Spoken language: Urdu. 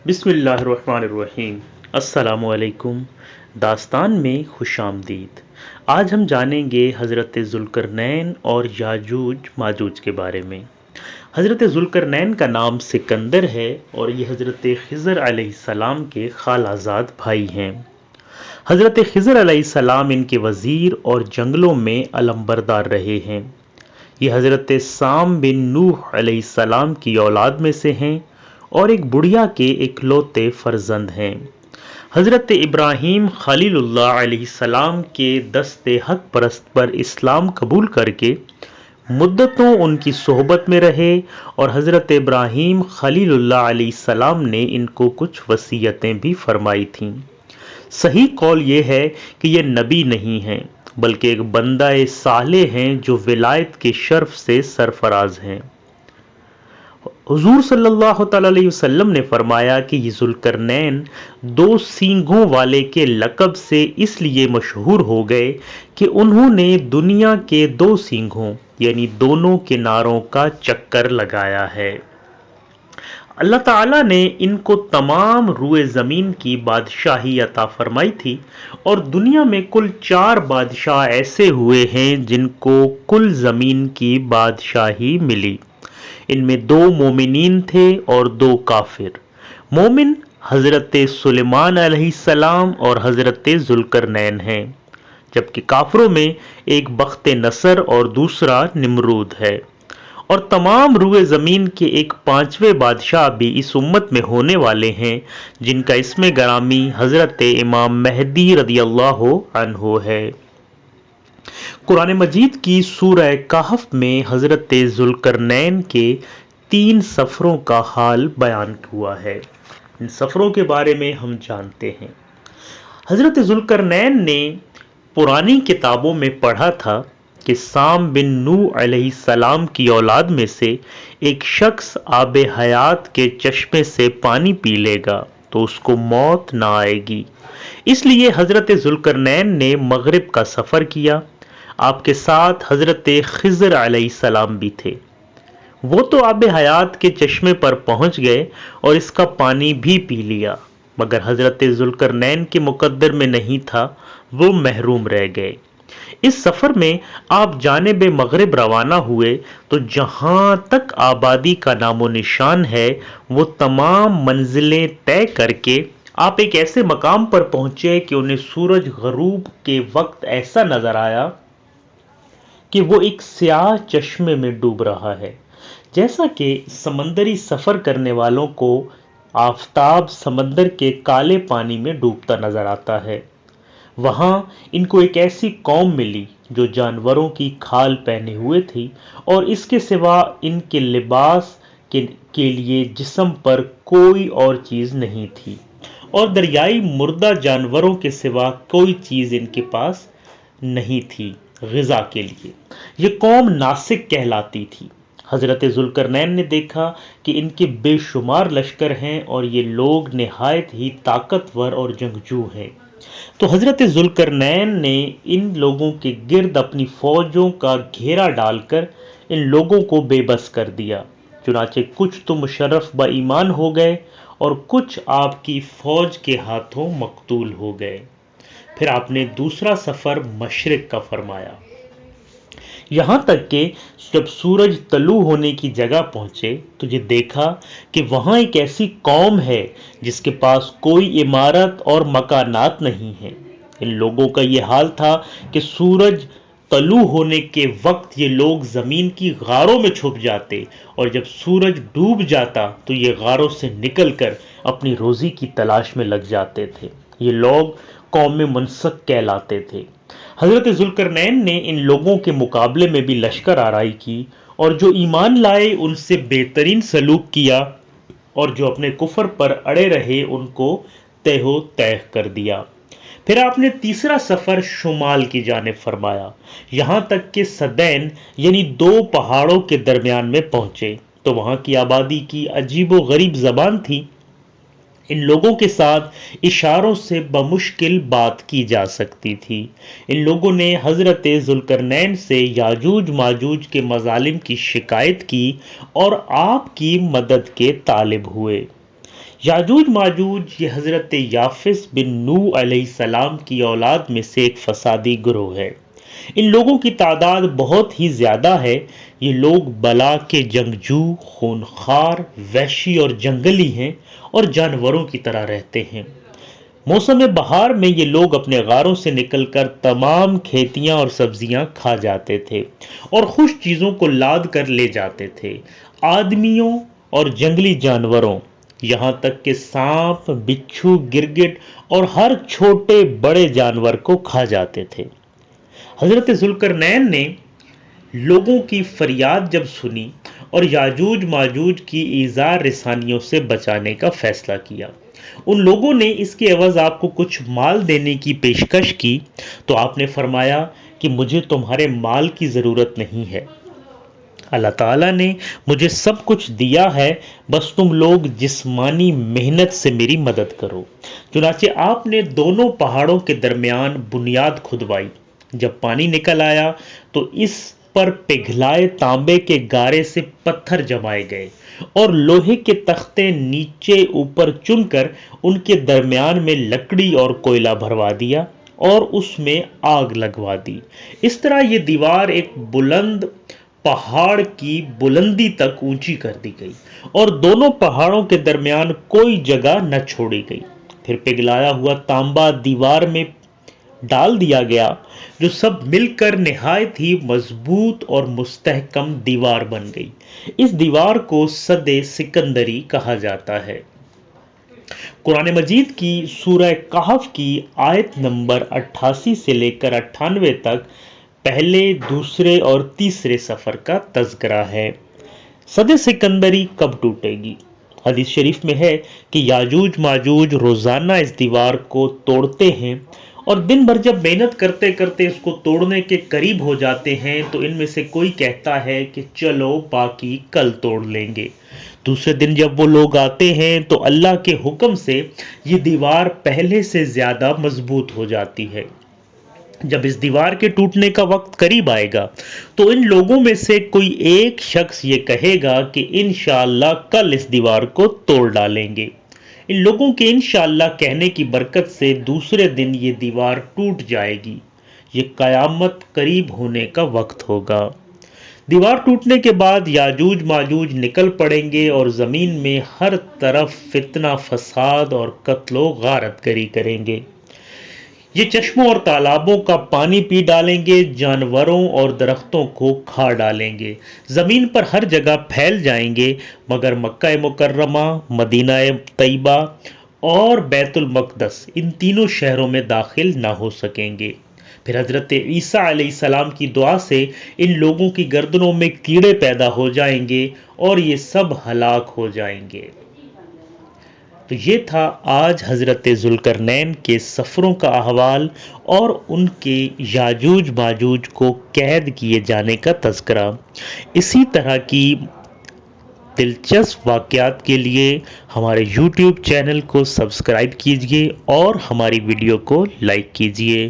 بسم اللہ الرحمن الرحیم۔ السلام علیکم۔ داستان میں خوش آمدید۔ آج ہم جانیں گے حضرت ذوالقرنین اور یاجوج ماجوج کے بارے میں۔ حضرت ذوالقرنین کا نام سکندر ہے اور یہ حضرت خضر علیہ السلام کے خالہ زاد بھائی ہیں۔ حضرت خضر علیہ السلام ان کے وزیر اور جنگلوں میں علمبردار رہے ہیں۔ یہ حضرت سام بن نوح علیہ السلام کی اولاد میں سے ہیں اور ایک بڑھیا کے اکلوتے فرزند ہیں۔ حضرت ابراہیم خلیل اللہ علیہ السلام کے دست حق پرست پر اسلام قبول کر کے مدتوں ان کی صحبت میں رہے اور حضرت ابراہیم خلیل اللہ علیہ السلام نے ان کو کچھ وصیتیں بھی فرمائی تھیں۔ صحیح قول یہ ہے کہ یہ نبی نہیں ہیں بلکہ ایک بندہ صالح ہیں جو ولایت کے شرف سے سرفراز ہیں۔ حضور صلی اللہ تعالی علیہ وسلم نے فرمایا کہ یہ ذوالقرنین 2 سینگوں والے کے لقب سے اس لیے مشہور ہو گئے کہ انہوں نے دنیا کے 2 سینگوں یعنی دونوں کناروں کا چکر لگایا ہے۔ اللہ تعالیٰ نے ان کو تمام روئے زمین کی بادشاہی عطا فرمائی تھی اور دنیا میں کل 4 بادشاہ ایسے ہوئے ہیں جن کو کل زمین کی بادشاہی ملی۔ ان میں 2 مومنین تھے اور 2 کافر۔ مومن حضرت سلیمان علیہ السلام اور حضرت ذوالقرنین ہیں، جبکہ کافروں میں ایک بخت نصر اور دوسرا نمرود ہے۔ اور تمام روئے زمین کے ایک 5ویں بادشاہ بھی اس امت میں ہونے والے ہیں جن کا اسم گرامی حضرت امام مہدی رضی اللہ عنہ ہے۔ قرآن مجید کی سورہ کہف میں حضرت ذوالقرنین کے 3 سفروں کا حال بیان ہوا ہے۔ ان سفروں کے بارے میں ہم جانتے ہیں۔ حضرت ذوالقرنین نے پرانی کتابوں میں پڑھا تھا کہ سام بن نوح علیہ السلام کی اولاد میں سے ایک شخص آب حیات کے چشمے سے پانی پی لے گا تو اس کو موت نہ آئے گی۔ اس لیے حضرت ذوالقرنین نے مغرب کا سفر کیا۔ آپ کے ساتھ حضرت خضر علیہ السلام بھی تھے۔ وہ تو آب حیات کے چشمے پر پہنچ گئے اور اس کا پانی بھی پی لیا، مگر حضرت ذوالقرنین کے مقدر میں نہیں تھا، وہ محروم رہ گئے۔ اس سفر میں آپ جانب مغرب روانہ ہوئے تو جہاں تک آبادی کا نام و نشان ہے وہ تمام منزلیں طے کر کے آپ ایک ایسے مقام پر پہنچے کہ انہیں سورج غروب کے وقت ایسا نظر آیا کہ وہ ایک سیاہ چشمے میں ڈوب رہا ہے، جیسا کہ سمندری سفر کرنے والوں کو آفتاب سمندر کے کالے پانی میں ڈوبتا نظر آتا ہے۔ وہاں ان کو ایک ایسی قوم ملی جو جانوروں کی کھال پہنے ہوئے تھی اور اس کے سوا ان کے لباس کے لیے جسم پر کوئی اور چیز نہیں تھی، اور دریائی مردہ جانوروں کے سوا کوئی چیز ان کے پاس نہیں تھی غذا کے لیے۔ یہ قوم ناسک کہلاتی تھی۔ حضرت ذوالقرنین نے دیکھا کہ ان کے بے شمار لشکر ہیں اور یہ لوگ نہایت ہی طاقتور اور جنگجو ہیں، تو حضرت ذوالقرنین نے ان لوگوں کے گرد اپنی فوجوں کا گھیرا ڈال کر ان لوگوں کو بے بس کر دیا۔ چنانچہ کچھ تو مشرف با ایمان ہو گئے اور کچھ آپ کی فوج کے ہاتھوں مقتول ہو گئے۔ پھر آپ نے دوسرا سفر مشرق کا فرمایا، یہاں تک کہ جب سورج طلوع ہونے کی جگہ پہنچے تو یہ دیکھا کہ وہاں ایک ایسی قوم ہے جس کے پاس کوئی عمارت اور مکانات نہیں ہیں۔ ان لوگوں کا یہ حال تھا کہ سورج طلوع ہونے کے وقت یہ لوگ زمین کی غاروں میں چھپ جاتے اور جب سورج ڈوب جاتا تو یہ غاروں سے نکل کر اپنی روزی کی تلاش میں لگ جاتے تھے۔ یہ لوگ قوم منسک کہلاتے تھے۔ حضرت ذوالقرنین نے ان لوگوں کے مقابلے میں بھی لشکر آرائی کی اور جو ایمان لائے ان سے بہترین سلوک کیا اور جو اپنے کفر پر اڑے رہے ان کو تہ و تیغ کر دیا۔ پھر آپ نے تیسرا سفر شمال کی جانب فرمایا، یہاں تک کہ سدین یعنی 2 پہاڑوں کے درمیان میں پہنچے تو وہاں کی آبادی کی عجیب و غریب زبان تھی۔ ان لوگوں کے ساتھ اشاروں سے بمشکل بات کی جا سکتی تھی۔ ان لوگوں نے حضرت ذوالقرنین سے یاجوج ماجوج کے مظالم کی شکایت کی اور آپ کی مدد کے طالب ہوئے۔ یاجوج ماجوج یہ حضرت یافس بن نوح علیہ السلام کی اولاد میں سے ایک فسادی گروہ ہے۔ ان لوگوں کی تعداد بہت ہی زیادہ ہے۔ یہ لوگ بلا کے جنگجو، خونخوار، وحشی اور جنگلی ہیں اور جانوروں کی طرح رہتے ہیں۔ موسم بہار میں یہ لوگ اپنے غاروں سے نکل کر تمام کھیتیاں اور سبزیاں کھا جاتے تھے اور خشک چیزوں کو لاد کر لے جاتے تھے۔ آدمیوں اور جنگلی جانوروں، یہاں تک کہ سانپ، بچھو، گرگٹ اور ہر چھوٹے بڑے جانور کو کھا جاتے تھے۔ حضرت ذوالقرنین نے لوگوں کی فریاد جب سنی اور یاجوج ماجوج کی ایذا رسانیوں سے بچانے کا فیصلہ کیا، ان لوگوں نے اس کے عوض آپ کو کچھ مال دینے کی پیشکش کی، تو آپ نے فرمایا کہ مجھے تمہارے مال کی ضرورت نہیں ہے، اللہ تعالیٰ نے مجھے سب کچھ دیا ہے، بس تم لوگ جسمانی محنت سے میری مدد کرو۔ چنانچہ آپ نے دونوں پہاڑوں کے درمیان بنیاد کھدوائی۔ جب پانی نکل آیا تو اس پر پگھلائے تانبے کے گارے سے پتھر جمائے گئے اور لوہے کے تختے نیچے اوپر چن کر ان کے درمیان میں لکڑی اور کوئلہ بھروا دیا اور اس میں آگ لگوا دی۔ اس طرح یہ دیوار ایک بلند پہاڑ کی بلندی تک اونچی کر دی گئی اور دونوں پہاڑوں کے درمیان کوئی جگہ نہ چھوڑی گئی۔ پھر پگھلایا ہوا تانبا دیوار میں ڈال دیا گیا، جو سب مل کر نہایت ہی مضبوط اور مستحکم دیوار بن گئی۔ اس دیوار کو سد سکندری کہا جاتا ہے۔ قرآن مجید کی سورہ کہف کی آیت نمبر 88 سے لے کر 98 تک پہلے، دوسرے اور تیسرے سفر کا تذکرہ ہے۔ سد سکندری کب ٹوٹے گی؟ حدیث شریف میں ہے کہ یاجوج ماجوج روزانہ اس دیوار کو توڑتے ہیں اور دن بھر جب محنت کرتے کرتے اس کو توڑنے کے قریب ہو جاتے ہیں تو ان میں سے کوئی کہتا ہے کہ چلو باقی کل توڑ لیں گے۔ دوسرے دن جب وہ لوگ آتے ہیں تو اللہ کے حکم سے یہ دیوار پہلے سے زیادہ مضبوط ہو جاتی ہے۔ جب اس دیوار کے ٹوٹنے کا وقت قریب آئے گا تو ان لوگوں میں سے کوئی ایک شخص یہ کہے گا کہ انشاءاللہ کل اس دیوار کو توڑ ڈالیں گے۔ ان لوگوں کے انشاءاللہ کہنے کی برکت سے دوسرے دن یہ دیوار ٹوٹ جائے گی۔ یہ قیامت قریب ہونے کا وقت ہوگا۔ دیوار ٹوٹنے کے بعد یاجوج ماجوج نکل پڑیں گے اور زمین میں ہر طرف فتنہ فساد اور قتل و غارت گری کریں گے۔ یہ چشموں اور تالابوں کا پانی پی ڈالیں گے، جانوروں اور درختوں کو کھا ڈالیں گے، زمین پر ہر جگہ پھیل جائیں گے، مگر مکہ مکرمہ، مدینہ طیبہ اور بیت المقدس ان تینوں شہروں میں داخل نہ ہو سکیں گے۔ پھر حضرت عیسیٰ علیہ السلام کی دعا سے ان لوگوں کی گردنوں میں کیڑے پیدا ہو جائیں گے اور یہ سب ہلاک ہو جائیں گے۔ تو یہ تھا آج حضرت ذوالقرنین کے سفروں کا احوال اور ان کے یاجوج ماجوج کو قید کیے جانے کا تذکرہ۔ اسی طرح کی دلچسپ واقعات کے لیے ہمارے یوٹیوب چینل کو سبسکرائب کیجیے اور ہماری ویڈیو کو لائک کیجیے۔